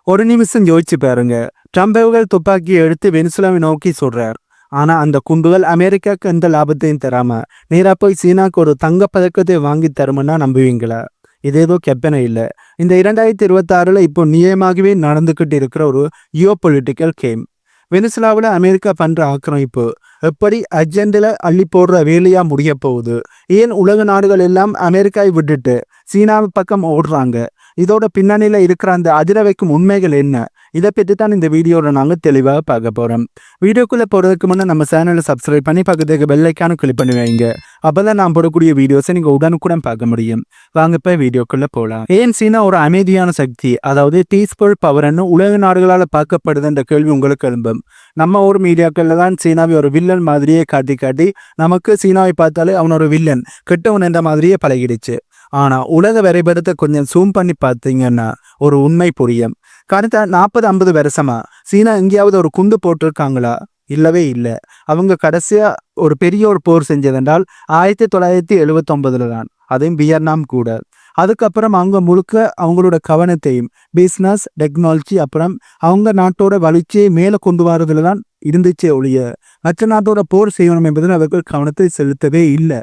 ஒரு நிமிஷம் யோசிச்சு பாருங்க. ட்ரம்ப் அவர்கள் துப்பாக்கியை எடுத்து வெனிசுலாவை நோக்கி சுடுறார். ஆனா அந்த குண்டுகள் அமெரிக்காவுக்கு எந்த லாபத்தையும் தராம நேரா போய் சீனாக்கு ஒரு தங்க பதக்கத்தை வாங்கி தருமுன்னா நம்புவீங்களா? இது ஏதோ கெப்பனை இல்லை. இந்த 2026 இப்போ நியமாகவே நடந்துகிட்டு இருக்கிற ஒரு ஜியோ பொலிட்டிக்கல் கேம். வெனிசுலாவில் அமெரிக்கா பண்ற ஆக்கிரமிப்பு எப்படி அர்ஜென்டில் அள்ளி போடுற வேலையா முடிய போகுது? ஏன் உலக நாடுகள் எல்லாம் அமெரிக்காவை விட்டுட்டு சீனாவை பக்கம் ஓடுறாங்க? இதோட பின்னணியில இருக்கிற அந்த அதிர வைக்கும் உண்மைகள் என்ன? இதை பற்றி தான் இந்த வீடியோவில் நாங்கள் தெளிவாக பார்க்க போகிறோம். வீடியோக்குள்ளே போகிறதுக்கு முன்னே நம்ம சேனலை சப்ஸ்கிரைப் பண்ணி பக்கத்துக்கு பெல் ஐக்கானை கிளிக் பண்ணி வைங்க. அப்போ தான் நான் போடக்கூடிய வீடியோஸை நீங்கள் உடனுக்குடன் பார்க்க முடியும். வாங்க இப்போ வீடியோக்குள்ளே போகலாம். ஏன் சீனா ஒரு அமைதியான சக்தி, அதாவது பீஸ்ஃபுல் பவர்னு உலக நாடுகளால் பார்க்கப்படுது என்ற கேள்வி உங்களுக்கு எழும்பும். நம்ம ஊர் மீடியாக்களில் தான் சீனாவை ஒரு வில்லன் மாதிரியே காட்டி நமக்கு சீனாவை பார்த்தாலே அவன் ஒரு வில்லன், கெட்டவன் என்ற மாதிரியே பழகிடுச்சு. ஆனா உலக வரைபடத்தை கொஞ்சம் ஜூம் பண்ணி பார்த்தீங்கன்னா ஒரு உண்மை புரியும். கடந்த 40-50 வருஷமா சீனா எங்கேயாவது ஒரு குண்டு போட்டிருக்காங்களா? இல்லவே இல்லை. அவங்க கடைசியா ஒரு பெரிய ஒரு போர் செஞ்சதென்றால் 1979 தான், அதையும் வியட்நாம் கூட. அதுக்கப்புறம் அவங்க முழுக்க அவங்களோட கவனத்தையும் பிஸ்னஸ், டெக்னாலஜி, அப்புறம் அவங்க நாட்டோட வளர்ச்சியை மேலே கொண்டு வரதுல தான் இருந்துச்சே ஒழிய மற்ற நாட்டோட போர் செய்யணும் என்பதில் அவர்கள் கவனத்தை செலுத்தவே இல்லை.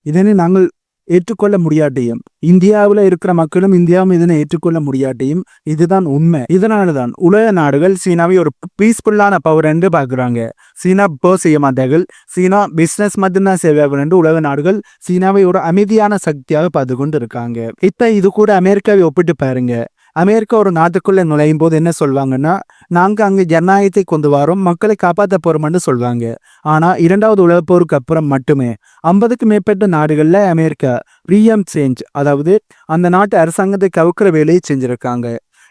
இதனை நாங்கள் ஏற்றுக்கொள்ள முடியாட்டையும், இந்தியாவில் இருக்கிற மக்களும் இந்தியாவும் இதனை ஏற்றுக்கொள்ள முடியாட்டையும், இதுதான் உண்மை. இதனாலதான் உலக நாடுகள் சீனாவை ஒரு பீஸ்ஃபுல்லான பவர் என்று பார்க்குறாங்க. சீனா போர் செய்ய மாட்டார்கள், சீனா பிஸ்னஸ் மட்டும்தான் செய்வார்கள் என்று உலக நாடுகள் சீனாவை ஒரு அமைதியான சக்தியாக பார்த்து கொண்டு இருக்காங்க. இப்ப இது கூட அமெரிக்காவை ஒப்பிட்டு பாருங்க. அமெரிக்கா ஒரு நாட்டுக்குள்ள நுழையும் போது என்ன சொல்வாங்கன்னா, நாங்க அங்க ஜனநாயகத்தை கொண்டு வரோம், மக்களை காப்பாற்ற போறோம்னு சொல்வாங்க. ஆனா 2வது உலகப் போருக்கு அப்புறம் மட்டுமே 50க்கும் மேற்பட்ட நாடுகள்ல அமெரிக்கா ரீஎம் சேஞ்ச், அதாவது அந்த நாட்டு அரசாங்கத்தை கவுக்கிற வேலையை செஞ்சிருக்காங்க.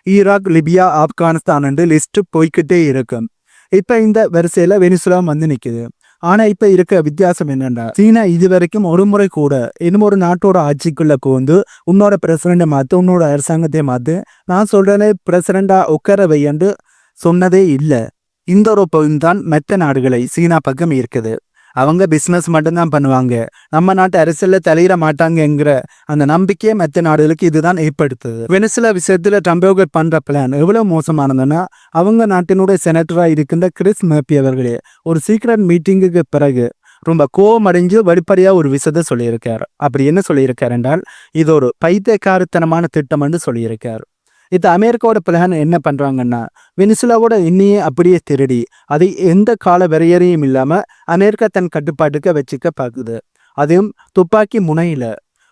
ஈராக், லிபியா, ஆப்கானிஸ்தான் என்று லிஸ்ட் போய்கிட்டே இருக்கும். இப்ப இந்த வரிசையில வெனிசுலா வந்து நிக்குது. ஆனா இப்ப இருக்க வித்தியாசம் என்னன்னா, சீனா இதுவரைக்கும் ஒரு முறை கூட இன்னும் ஒரு நாட்டோட ஆட்சிக்குள்ள புகுந்து உன்னோட பிரசிடண்டை மாத்து, உன்னோட அரசாங்கத்தை மாத்து, நான் சொல்றேனே பிரசிடண்டா உட்கார வையன்று சொன்னதே இல்லை. இந்த ஒரு பாயிண்ட் தான் மற்ற நாடுகளை சீனா பக்கம் இருக்குது. அவங்க பிஸ்னஸ் மட்டும்தான் பண்ணுவாங்க, நம்ம நாட்டு அரசியல்ல தலையிட மாட்டாங்கங்கிற அந்த நம்பிக்கையை மற்ற நாடுகளுக்கு இதுதான் ஏற்படுத்துது. வெனிசுலா விஷயத்துல ட்ரம்ப் பண்ற பிளான் எவ்வளவு மோசமானதுன்னா, அவங்க நாட்டினுடைய செனட்டரா இருக்கின்ற கிறிஸ் மர்பி அவர்களே ஒரு சீக்ரெட் மீட்டிங்குக்கு பிறகு ரொம்ப கோவம் அடைஞ்சு வெளிப்படையா ஒரு விஷயத்த சொல்லியிருக்காரு. அப்படி என்ன சொல்லியிருக்காரு என்றால், இது ஒரு பைத்தியக்காரத்தனமான திட்டம் என்று சொல்லியிருக்காரு. இது அமெரிக்காவோட பிளான் என்ன பண்றாங்கன்னா, வெனிசுலாவோட எண்ணெயை அப்படியே திருடி அதை எந்த கால வரையறையும் இல்லாம அமெரிக்கா தன் கட்டுப்பாட்டுக்கு வச்சுக்க பார்க்குது. அதையும் துப்பாக்கி முனையில.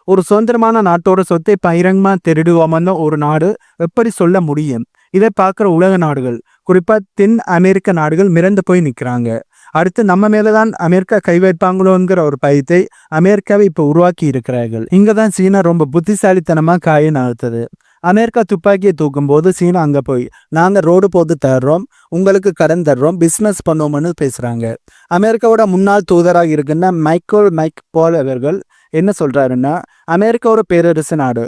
ஒரு சுதந்திரமான நாட்டோட சொத்தை பகிரங்கமா திருடுவோம்னு ஒரு நாடு எப்படி சொல்ல முடியும்? இதை பார்க்குற உலக நாடுகள், குறிப்பா தென் அமெரிக்க நாடுகள் மிரண்டு போய் நிற்கிறாங்க. அடுத்து நம்ம மேலதான் அமெரிக்கா கை வைப்பாங்களோங்கிற ஒரு பயத்தை அமெரிக்காவை இப்போ உருவாக்கி இருக்கிறார்கள். இங்கதான் சீனா ரொம்ப புத்திசாலித்தனமா காயை நகர்த்தது. அமெரிக்கா துப்பாக்கியை தூக்கும் போது சீனா அங்க போய், நாங்க ரோடு போட்டு தர்றோம், உங்களுக்கு கடன் தர்றோம், பிசினஸ் பண்ணுவோம்னு பேசுறாங்க. அமெரிக்காவோட முன்னாள் தூதராக இருக்கின்ற மைக் பால் அவர்கள் என்ன சொல்றாருன்னா, அமெரிக்கா ஒரு பேரரசு நாடு,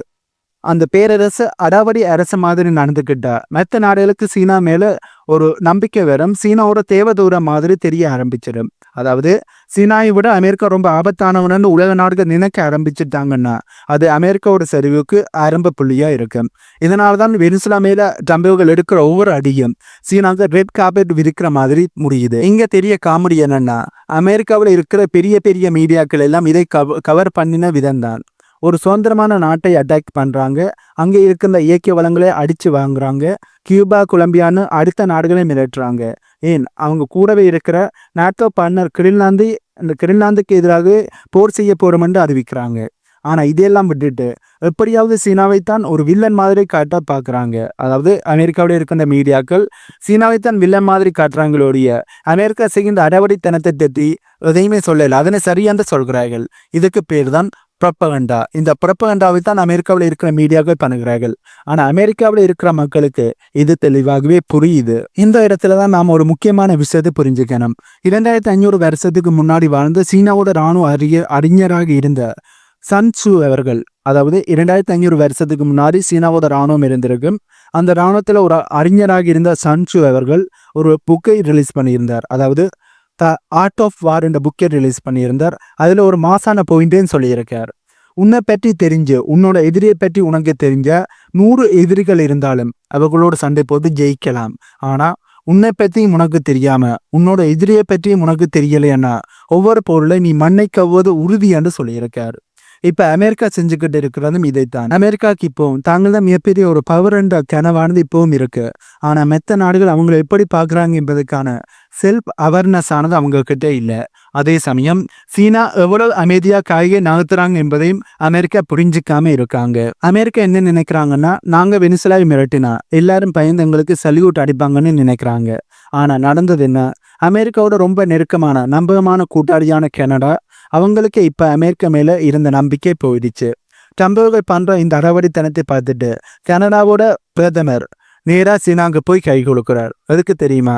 அந்த பேரரசு அடாவடி அரசு மாதிரி நடந்துக்கிட்டா மற்ற நாடுகளுக்கு சீனா மேல ஒரு நம்பிக்கை வரும், சீனாவோட தேவதூரம் மாதிரி தெரிய ஆரம்பிச்சிடும். அதாவது சீனாவை விட அமெரிக்கா ரொம்ப ஆபத்தானவனு உலக நாடுகள் நினைக்க ஆரம்பிச்சுட்டாங்கன்னா அது அமெரிக்காவோட சரிவுக்கு ஆரம்ப புள்ளியா இருக்கும். இதனால்தான் வெனிசுலா மேல ட்ரம்புகள் எடுக்கிற ஒவ்வொரு அடியும் சீனாவுக்கு ரெட் கார்பெட் விரிக்கிற மாதிரி முடியுது. இங்க தெரிய காமெடி என்னன்னா, அமெரிக்காவில் இருக்கிற பெரிய பெரிய மீடியாக்கள் எல்லாம் இதை கவர் பண்ணின விதம்தான். ஒரு சுதந்திரமான நாட்டை அட்டாக் பண்றாங்க, அங்கே இருக்கின்ற இயற்கை வளங்களை அடிச்சு வாங்குறாங்க, கியூபா, கொலம்பியான்னு அடுத்த நாடுகளை மிரட்டுறாங்க. ஏன் அவங்க கூடவே இருக்கிற நாட்டோ பார்ட்னர் கிரீன்லாந்துக்கு எதிராக போர் செய்ய போறோம் என்று அறிவிக்கிறாங்க. ஆனா இதையெல்லாம் விட்டுட்டு எப்படியாவது சீனாவைத்தான் ஒரு வில்லன் மாதிரி காட்ட பாக்குறாங்க. அதாவது அமெரிக்காவோட இருக்கின்ற மீடியாக்கள் சீனாவைத்தான் வில்லன் மாதிரி காட்டுறாங்களோடைய அமெரிக்கா செய்கின்ற அடாவடித்தனத்தை பற்றி எதையுமே சொல்லல, அதனை சரியாந்து சொல்கிறார்கள். இதுக்கு பேர் தான் ப்ரொபகண்டா. இந்த ப்ரொபகண்டாவை தான் அமெரிக்காவில் இருக்கிற மீடியாக்கள் பண்ணுகிறார்கள். ஆனா அமெரிக்காவில் இருக்கிற மக்களுக்கு இது தெளிவாகவே புரியுது. இந்த இடத்துல தான் நாம் ஒரு முக்கியமான விஷயத்தை புரிஞ்சுக்கணும். 2500 வருஷத்துக்கு முன்னாடி வாழ்ந்த சீனாவோட இராணுவ அறிஞராக இருந்த சன் சூ அவர்கள், அதாவது 2500 வருஷத்துக்கு முன்னாடி சீனாவோட இராணுவம் இருந்திருக்கும். அந்த இராணுவத்துல ஒரு அறிஞராக இருந்த சன் சூ அவர்கள் ஒரு புக்கை ரிலீஸ் பண்ணியிருந்தார். அதாவது த ஆர்ட் ஆஃப் வார் என்ற புக்கை ரிலீஸ் பண்ணியிருந்தார். அதுல ஒரு மாசான பாயிண்ட்னு சொல்லியிருக்கார். உன்னை பற்றி தெரிஞ்சு உன்னோட எதிரியை பற்றி உனக்கு தெரிஞ்ச 100 எதிரிகள் இருந்தாலும் அவர்களோட சண்டை போட்டு ஜெயிக்கலாம். ஆனா உன்னை பற்றியும் உனக்கு தெரியாம உன்னோட எதிரியை பற்றியும் உனக்கு தெரியலைன்னா ஒவ்வொரு பொருளை நீ மண்ணை கவ்வது உறுதி என்று சொல்லியிருக்காரு. இப்ப அமெரிக்கா செஞ்சுக்கிட்டு இருக்கிறதும் இதைத்தான். அமெரிக்காவுக்கு இப்போவும் தாங்கள் தான் மிகப்பெரிய ஒரு பவர் என்ற கனவானது இப்பவும் இருக்கு. ஆனா மெத்த நாடுகள் அவங்களை எப்படி பாக்குறாங்க என்பதற்கான செல்ஃப் அவேர்னஸ் ஆனது அவங்க கிட்ட இல்லை. அதே சமயம் சீனா எவ்வளவு அமைதியா காய்கை நகர்த்துறாங்க என்பதையும் அமெரிக்கா புரிஞ்சுக்காம இருக்காங்க. அமெரிக்கா என்ன நினைக்கிறாங்கன்னா, நாங்க வெனிசுலாவை மிரட்டினா எல்லாரும் பயந்து எங்களுக்கு சல்யூட் அடிப்பாங்கன்னு நினைக்கிறாங்க. ஆனா நடந்தது என்ன? அமெரிக்காவோட ரொம்ப நெருக்கமான நம்பகமான கூட்டாளியான கனடா அவங்களுக்கு இப்ப அமெரிக்கா மேல இருந்த நம்பிக்கை போயிடுச்சு. ட்ரம்பர்கள் பண்ற இந்த அறவடித்தனத்தை பார்த்துட்டு கனடாவோட பிரதமர் நேரா சீனாவுக்கு போய் கை கொடுக்கிறார். அதுக்கு தெரியுமா,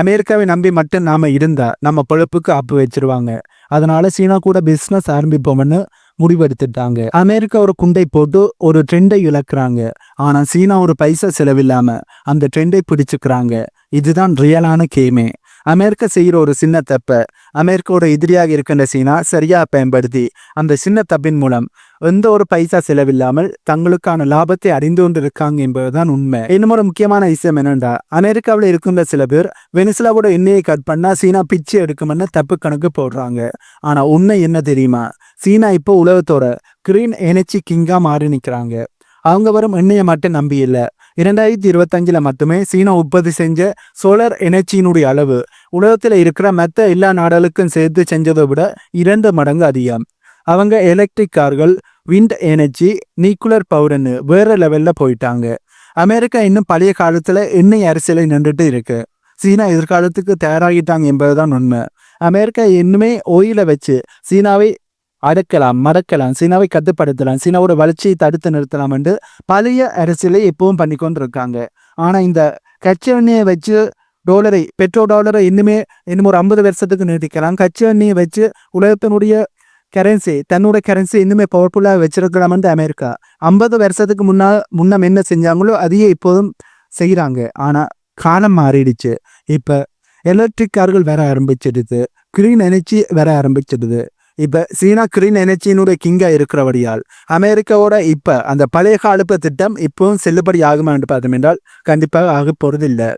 அமெரிக்காவை நம்பி மட்டும் நாம இருந்தா நம்ம பொழப்புக்கு ஆப்பு வச்சிருவாங்க. அதனால சீனா கூட பிசினஸ் ஆரம்பிப்போம்னு முடிவெடுத்துட்டாங்க. அமெரிக்கா ஒரு குண்டை போட்டு ஒரு ட்ரெண்டை இழக்கிறாங்க. ஆனா சீனா ஒரு பைசா செலவில்லாம அந்த ட்ரெண்டை பிடிச்சுக்கிறாங்க. இதுதான் ரியலான கேமே. அமெரிக்கா செய்கிற ஒரு சின்ன தப்பை அமெரிக்காவோட எதிரியாக இருக்கின்ற சீனா சரியா பயன்படுத்தி அந்த சின்ன தப்பின் மூலம் எந்த ஒரு பைசா செலவில்லாமல் தங்களுக்கான லாபத்தை அறிந்து கொண்டு இருக்காங்க என்பதுதான் உண்மை. இன்னும் ஒரு முக்கியமான விஷயம் என்னென்றா, அமெரிக்காவில் இருக்கின்ற சில பேர் வெனிசுலாவோட எண்ணெயை கட் பண்ணா சீனா பிச்சு எடுக்கும்னு தப்பு கணக்கு போடுறாங்க. ஆனா உண்மை என்ன தெரியுமா? சீனா இப்போ உலகத்தோட கிரீன் எனர்ஜி கிங்கா மாறி நிற்கிறாங்க. அவங்க வரும் எண்ணெயை மட்டும் நம்பி இல்லை. 2025 மட்டுமே சீனா உற்பத்தி செஞ்ச சோலார் எனர்ஜியினுடைய அளவு உலகத்தில் இருக்கிற மற்ற எல்லா நாடுகளுக்கும் சேர்த்து செஞ்சதை விட 2 மடங்கு அதிகம். அவங்க எலக்ட்ரிக் கார்கள், விண்ட் எனர்ஜி, நியூக்ளியர் பவர்னு வேற லெவல்ல போயிட்டாங்க. அமெரிக்கா இன்னும் பழைய காலத்துல எண்ணெய் அரசியலை நின்றுட்டு இருக்கு. சீனா எதிர்காலத்துக்கு தயாராகிட்டாங்க என்பதுதான் உண்மை. அமெரிக்கா இன்னுமே ஓயில வச்சு சீனாவை அடக்கலாம், மடக்கலாம், சீனாவை கட்டுப்படுத்தலாம், சீனாவோட வளர்ச்சியை தடுத்து நிறுத்தலாம் என்று பழைய அரசியலை எப்பவும் பண்ணி கொண்டு இருக்காங்க. ஆனா இந்த கச்சா எண்ணெயை வச்சு பெட்ரோல் டாலரை இன்னும் ஒரு 50 வருஷத்துக்கு நீட்டிக்கலாம். கச்சா எண்ணெயை வச்சு உலகத்தினுடைய தன்னுடைய கரன்சி இன்னுமே பவர்ஃபுல்லாக வச்சிருக்கலாம் என்று அமெரிக்கா 50 வருஷத்துக்கு முன்னம் என்ன செஞ்சாங்களோ அதையே இப்போதும் செய்கிறாங்க. ஆனா காலம் மாறிடுச்சு. இப்ப எலக்ட்ரிக் கார்கள் வர ஆரம்பிச்சிடுது, கிரீன் எனர்ஜி வர ஆரம்பிச்சிடுது. இப்ப சீனா கிரீன் எனர்ஜியினுடைய கிங்கா இருக்கிறபடியால் அமெரிக்காவோட இப்ப அந்த பழைய காலப்பு திட்டம் இப்பவும் செல்லுபடி ஆகுமா என்று பார்த்தோம் என்றால் கண்டிப்பாக ஆக போறது இல்லை.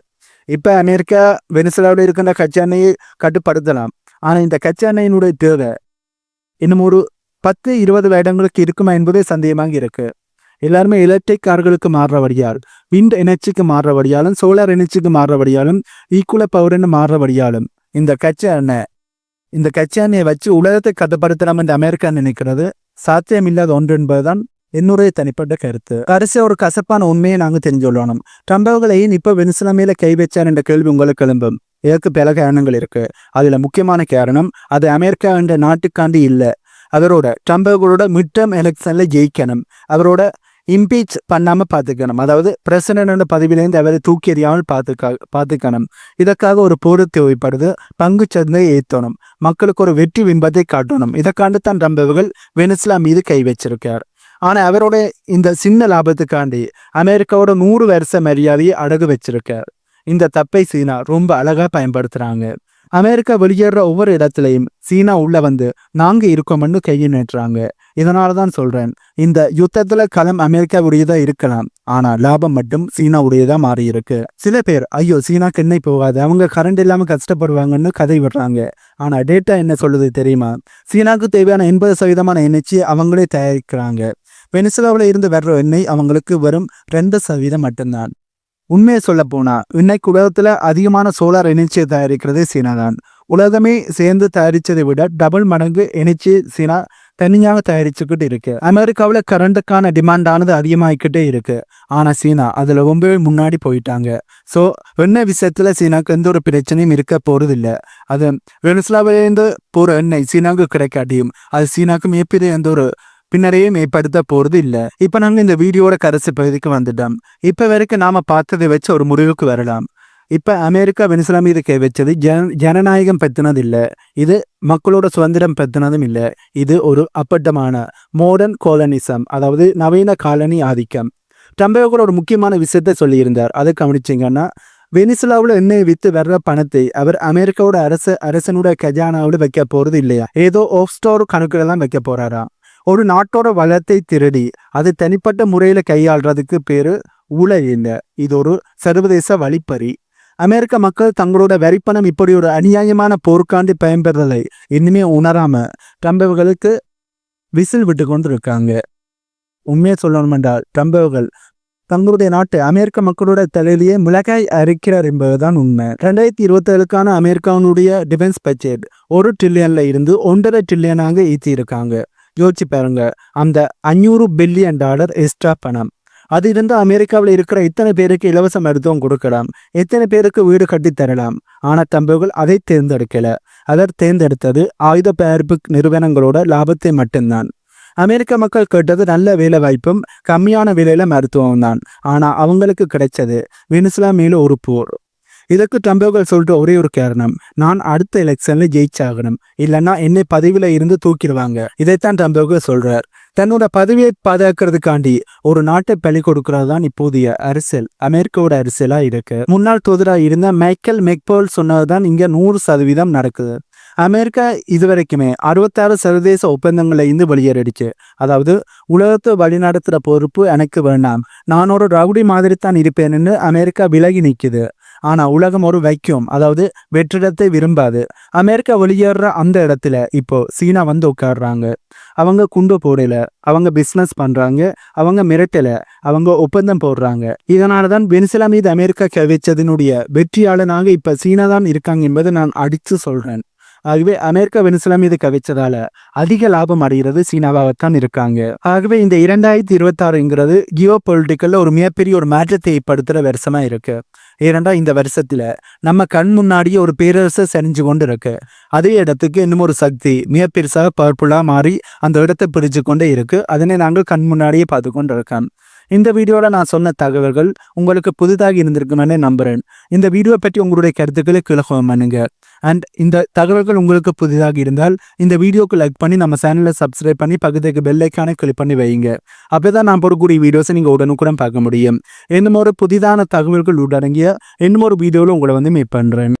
இப்ப அமெரிக்கா வெனிசுலாவில் இருக்கின்ற கச்சா எண்ணெயை கட்டுப்படுத்தலாம். ஆனா இந்த கச்சா எண்ணெயினுடைய தேவை இன்னும் ஒரு 10-20 வருடங்களுக்கு இருக்குமா என்பதே சந்தேகமாக இருக்கு. எல்லாருமே எலக்ட்ரிக் கார்களுக்கு மாறுறபடியால், விண்ட் எனர்ஜிக்கு மாறுறபடியாலும், சோலார் எனர்ஜிக்கு மாறுறபடியாலும், ஈக்குவல் பவர்னு மாறுறபடியாலும் இந்த கச்சா எண்ணெயை வச்சு உலகத்தை கட்டுப்படுத்தலாம் என்று அமெரிக்கா நினைக்கிறது சாத்தியமில்லாத ஒன்று என்பதுதான் என்னுடைய தனிப்பட்ட கருத்து. கடைசியா ஒரு கசப்பான உண்மையை நாங்கள் தெரிஞ்சுள்ளணும். ட்ரம்பவர்களையும் இப்ப வெனிசுலா மேல கை வச்சார் என்ற கேள்வி உங்களுக்கு எழும்பும். இதற்கு பல காரணங்கள் இருக்கு. அதுல முக்கியமான காரணம் அது அமெரிக்கா என்ற நாட்டுக்காண்டி இல்லை. அவரோட ட்ரம்பவர்களோட மிட் டேர்ம் எலெக்ஷன்ல ஜெயிக்கணும், அவரோட இம்பீச் பண்ணாம பார்த்துக்கணும், அதாவது பிரசிடண்ட் பதவியிலேருந்து அவரை தூக்கி எறியாமல் பார்த்துக்கணும். இதற்காக ஒரு போர் தேவைப்படுது. பங்கு சந்தை ஏற்றணும், மக்களுக்கு ஒரு வெற்றி பிம்பத்தை காட்டணும். இதற்காண்டு தான் ட்ரம்பவர்கள் வெனிசுலா மீது கை வச்சிருக்கார். ஆனா அவரோட இந்த சின்ன லாபத்துக்காண்டி அமெரிக்காவோட 100 வருஷ மரியாதையை அடகு வச்சிருக்கார். இந்த தப்பை சீனா ரொம்ப அழகா பயன்படுத்துறாங்க. அமெரிக்கா வெளியேற ஒவ்வொரு இடத்துலையும் சீனா உள்ள வந்து நாங்க இருக்கோம்னு கையை நீட்டுறாங்க. இதனாலதான் சொல்றேன், இந்த யுத்தத்துல களம் அமெரிக்காவுடையதா இருக்கலாம், ஆனா லாபம் மட்டும் சீனாவுடையதா மாறி இருக்கு. சில பேர் ஐயோ சீனாக்கு எண்ணெய் போகாது, அவங்க கரண்ட் இல்லாம கஷ்டப்படுவாங்கன்னு கதை விடுறாங்க. ஆனா டேட்டா என்ன சொல்லுது தெரியுமா? சீனாவுக்கு தேவையான 80% எண்ணெய் அவங்களே தயாரிக்கிறாங்க. வெனிசுலாவில் இருந்து வர்ற எண்ணெய் அவங்களுக்கு வெறும் 2% மட்டும்தான். உண்மையை சொல்ல போனா இன்னைக்கு உலகத்துல அதிகமான சோலார் எனர்ஜியை தயாரிக்கிறதே சீனா தான். உலகமே சேர்ந்து தயாரிச்சதை விட டபுள் மடங்கு எனர்ஜி சீனா தனியாக தயாரிச்சுக்கிட்டு இருக்கு. அமெரிக்காவில் கரண்ட்டுக்கான டிமாண்டானது அதிகமாகிக்கிட்டே இருக்கு. ஆனா சீனா அதுல ரொம்பவே முன்னாடி போயிட்டாங்க. ஸோ எண்ணெய் விஷயத்துல சீனாக்கு எந்த ஒரு பிரச்சனையும் இருக்க போறது இல்லை. அது வெனிசுலாவிலேருந்து போற எண்ணெய் சீனாவுக்கு கிடைக்காட்டியும் அது சீனாக்கு மிகப்பெரிய எந்த ஒரு பின்னரையும் ஏற்படுத்த போறது இல்லை. இப்ப நாங்க இந்த வீடியோட கடைசி பகுதிக்கு வந்துட்டோம். இப்ப வரைக்கும் நாம பார்த்ததை வச்சு ஒரு முடிவுக்கு வரலாம். இப்ப அமெரிக்கா வெனிசுலா மீது கை வச்சது ஜனநாயகம் பத்தினது இல்லை, இது மக்களோட சுதந்திரம் பத்தினதும் இல்லை. இது ஒரு அப்பட்டமான மாடர்ன் கோலனிசம், அதாவது நவீன காலனி ஆதிக்கம். ட்ரம்பே கூட ஒரு முக்கியமான விஷயத்த சொல்லியிருந்தார். அதை கவனிச்சிங்கன்னா, வெனிசுலாவில் எண்ணெய் வித்து வர்ற பணத்தை அவர் அமெரிக்காவோட அரசனுடைய கஜானாவோட வைக்க போறது இல்லையா, ஏதோ ஆஃப் ஸ்டோர் கணக்குல தான் வைக்க போறாரா. ஒரு நாட்டோட வளத்தை திருடி அது தனிப்பட்ட முறையில கையாள்றதுக்கு பேரு ஊழல். இது ஒரு சர்வதேச வழிப்பறி. அமெரிக்க மக்கள் தங்களோட வரிப்பணம் இப்படி ஒரு அநியாயமான போர்க்காண்டி பயன்பெறலை இன்னுமே உணராம ட்ரம்ப் அவர்களுக்கு விசில் விட்டு கொண்டு இருக்காங்க. உண்மையை சொல்லணும் என்றால் ட்ரம்ப் அவர்கள் தங்களுடைய நாட்டு அமெரிக்க மக்களோட தலையிலேயே மிளகாய் அரைக்கிறார் என்பதுதான் உண்மை. 2027க்கான அமெரிக்காவுடைய டிஃபென்ஸ் பட்ஜெட் $1 ட்ரில்லியன்ல இருந்து $1.5 ட்ரில்லியனாக ஈட்டியிருக்காங்க. யோசிச்சு பாருங்க, அந்த $500 பில்லியன் எக்ஸ்ட்ரா பணம். அது இருந்து அமெரிக்காவில் இருக்கிற இத்தனை பேருக்கு இலவச மருத்துவம் கொடுக்கலாம், எத்தனை பேருக்கு வீடு கட்டி தரலாம். ஆனா தம்பவர்கள் அதை தேர்ந்தெடுக்கல. அவர் தேர்ந்தெடுத்தது ஆயுத தயாரிப்பு நிறுவனங்களோட லாபத்தை மட்டும்தான். அமெரிக்க மக்கள் கேட்டது நல்ல வேலை வாய்ப்பும் கம்மியான விலையில மருத்துவம் தான். ஆனா அவங்களுக்கு கிடைச்சது வெனிசுலா மேல ஒரு போர். இதற்கு ட்ரம்பர்கள் சொல்லிட்டு ஒரே ஒரு காரணம், நான் அடுத்த எலெக்ஷன்ல ஜெயிச்சாகணும், இல்லைன்னா என்னை பதவியில இருந்து தூக்கிடுவாங்க. இதைத்தான் ட்ரம்பர்கள் சொல்றார். தன்னோட பதவியை பாதுகாக்கிறதுக்காண்டி ஒரு நாட்டை பலி கொடுக்கறது தான் இப்போதைய அரசியல், அமெரிக்காவோட அரசியலா இருக்கு. முன்னாள் தூதராக இருந்த மைக்கேல் மெக்போல் சொன்னதுதான் இங்க 100% நடக்குது. அமெரிக்கா இதுவரைக்குமே 66 சர்வதேச ஒப்பந்தங்களை இருந்து வெளியேறிடுச்சு. அதாவது உலகத்தை வழிநடத்துற பொறுப்பு எனக்கு வேண்டாம், நான் ஒரு ரவுடி மாதிரி தான் இருப்பேன்னு அமெரிக்கா விலகி நிற்குது. ஆனா உலகம் ஒரு வைக்கும், அதாவது வெற்றிடத்தை விரும்பாது. அமெரிக்கா வெளியேற அந்த இடத்துல இப்போ சீனா வந்து உட்காடுறாங்க. அவங்க குண்டு போடல, அவங்க பிசினஸ் பண்றாங்க, அவங்க மிரட்டல, அவங்க ஒப்பந்தம் போடுறாங்க. இதனாலதான் வெனிசுலா மீது அமெரிக்கா கவிச்சதனுடைய வெற்றியாளனாக இப்ப சீனா தான் இருக்காங்க என்பதை நான் அடிச்சு சொல்றேன். ஆகவே அமெரிக்கா வெனிசுலா மீது கவிச்சதால அதிக லாபம் அடைகிறது சீனாவாகத்தான் இருக்காங்க. ஆகவே இந்த 2026ங்கிறது ஜியோ பொலிட்டிக்கல்ல ஒரு மிகப்பெரிய ஒரு மாற்றத்தை ஏற்படுத்துற வருஷமா இருக்கு. ஏனென்றா இந்த வருஷத்துல நம்ம கண் முன்னாடியே ஒரு பேரரசை செறிஞ்சு கொண்டு இருக்கு. அதே இடத்துக்கு இன்னும் ஒரு சக்தி மிக பெருசாக பவர்ஃபுல்லா மாறி அந்த இடத்தை பிரிச்சு கொண்டே இருக்கு. அதனை நாங்கள் கண் முன்னாடியே பார்த்து கொண்டு இருக்கோம். இந்த வீடியோல நான் சொன்ன தகவல்கள் உங்களுக்கு புதிதாக இருந்திருக்குமென்னு நம்புறேன். இந்த வீடியோ பற்றி உங்களுடைய கருத்துக்களை கீழே பண்ணுங்க. அண்ட் இந்த தகவல்கள் உங்களுக்கு புதிதாக இருந்தால் இந்த வீடியோக்கு லைக் பண்ணி நம்ம சேனலை சப்ஸ்கிரைப் பண்ணி பக்கத்துக்கு பெல் ஐக்கானை கிளிக் பண்ணி வைங்க. அப்போதான் நான் போடக்கூடிய வீடியோஸை நீங்கள் உடனுக்குடன் பார்க்க முடியும். இன்னும் ஒரு புதிதான தகவல்கள் உள்ளடங்கிய இன்னும் ஒரு வீடியோவில் உங்களை மீட் பண்ணுறேன்.